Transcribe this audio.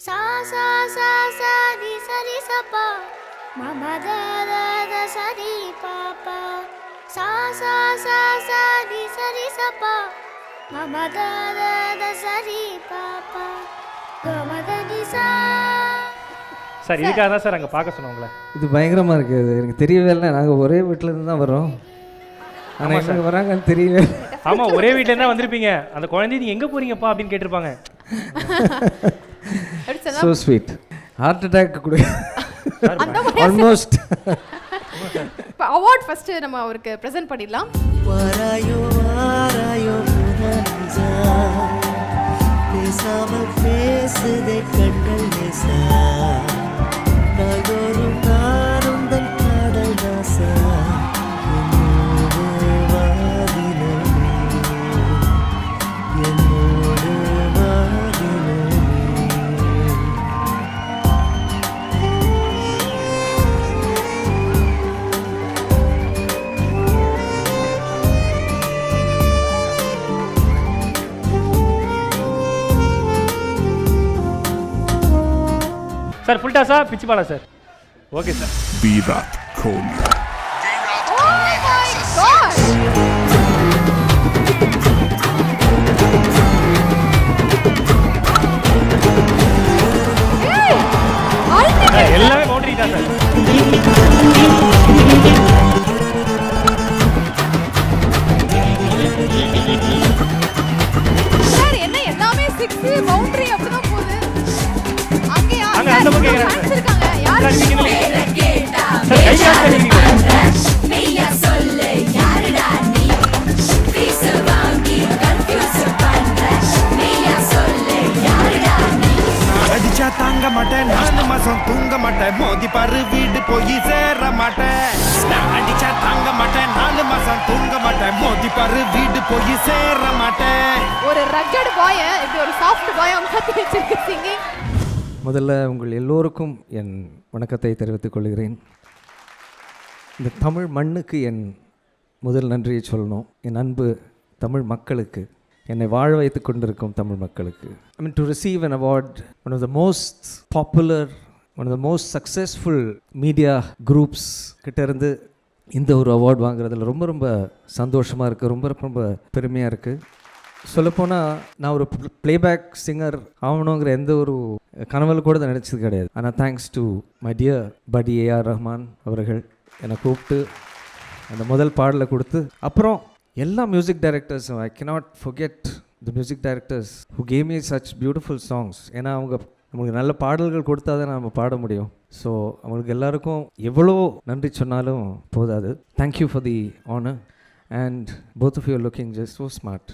சா சா சா சா ரி சரி சப்பா மம த த த சரி பாப்பா சா சா சா சா ரி சரி சப்பா மம த த த சரி பாப்பா கம த நி சா. சார் இதுக்காக தான் சார் அங்கே பார்க்க சொன்னோம் உங்களை. இது பயங்கரமாக இருக்குது. அது எனக்கு தெரியவே இல்லை. நாங்கள் ஒரே வீட்டிலேருந்து தான் வரோம். ஆனால் எங்கே வராங்கன்னு தெரியவே இல்லை. ஆமாம், ஒரே வீட்டிலேருந்து தான் வந்திருப்பீங்க. அந்த குழந்தைய நீங்கள் எங்கே போகிறீங்கப்பா அப்படின்னு கேட்டிருப்பாங்க. So sweet. ஹார்ட் அட்டாக் கூட ஆல்மோஸ்ட். இப்போ அவார்ட் ஃபர்ஸ்ட் நம்ம அவருக்கு ப்ரெசென்ட் பண்ணிடலாம். பேசாமல் பேசுதே கண்கள் நேசா நாள்தோறும் நானும் தன் காதல் ராசா என்னோடு வாதினே என்னோடு வாதினே. சார் ஃபுல் டாஸா பிச்சு பாலா sir? Okay sir. Virat Kohli. எல்லாமே பவுண்டரி தான் சார். சார் என்ன எல்லாமே 6 பவுண்டரி அப்படிதான் போகுது. அங்க அங்க அந்த பக்கம் கேக்குறாங்க சார். இருக்காங்க யார் சார் நீங்க கேட்டா சார் கை காட்டுறீங்க. மெய்யா சொல்லு யாருடா நீ பீஸ் வாங்கி கன்ஃபியூஸ் பண்ற மெய்யா சொல்லு யாருடா நீ. அடிச்சா தாங்க மாட்டேன் 4 மாசம் தூங்க மாட்டேன் மோதி பாரு வீடு போய் சேர மாட்டேன். அடிச்சா தாங்க மாட்டேன் 4 மாசம் தூங்க மாட்டேன் மோதி பாரு வீடு போய் சேர மாட்டேன். ஒரு ரக்கட் பாய் இப்படி ஒரு சாஃப்ட் பாய் அவங்க கத்தி வச்சிருக்கு சிங்கிங். முதல்ல உங்கள் எல்லோருக்கும் என் வணக்கத்தை தெரிவித்துக் கொள்கிறேன். இந்த தமிழ் மண்ணுக்கு என் முதல் நன்றியை சொல்லணும். என் அன்பு தமிழ் மக்களுக்கு, என்னை வாழ வைத்து கொண்டிருக்கும் தமிழ் மக்களுக்கு. I mean to receive an award, one of the most popular, one of the most successful media groups கிட்ட இருந்து இந்த ஒரு அவார்ட் வாங்குறதுல ரொம்ப ரொம்ப சந்தோஷமாக இருக்குது. ரொம்ப ரொம்ப பெருமையாக இருக்குது. சொல்லப்போனால் நான் ஒரு ப்ளேபேக் சிங்கர் ஆகணுங்கிற எந்த ஒரு கனவுல கூட நினச்சது கிடையாது. ஆனால் தேங்க்ஸ் டு மை டியர் படி ஏஆர் ரஹ்மான் அவர்கள் என்னை கூப்பிட்டு அந்த முதல் பாடலை கொடுத்து, அப்புறம் எல்லா மியூசிக் டைரக்டர்ஸும், I cannot forget the music directors who gave me such beautiful songs. ஏன்னா அவங்க நம்மளுக்கு நல்ல பாடல்கள் கொடுத்தா தான் நம்ம பாட முடியும். ஸோ அவங்களுக்கு எல்லாருக்கும் எவ்வளோ நன்றி சொன்னாலும் போதாது. Thank you for the honour and both of you are looking just so smart.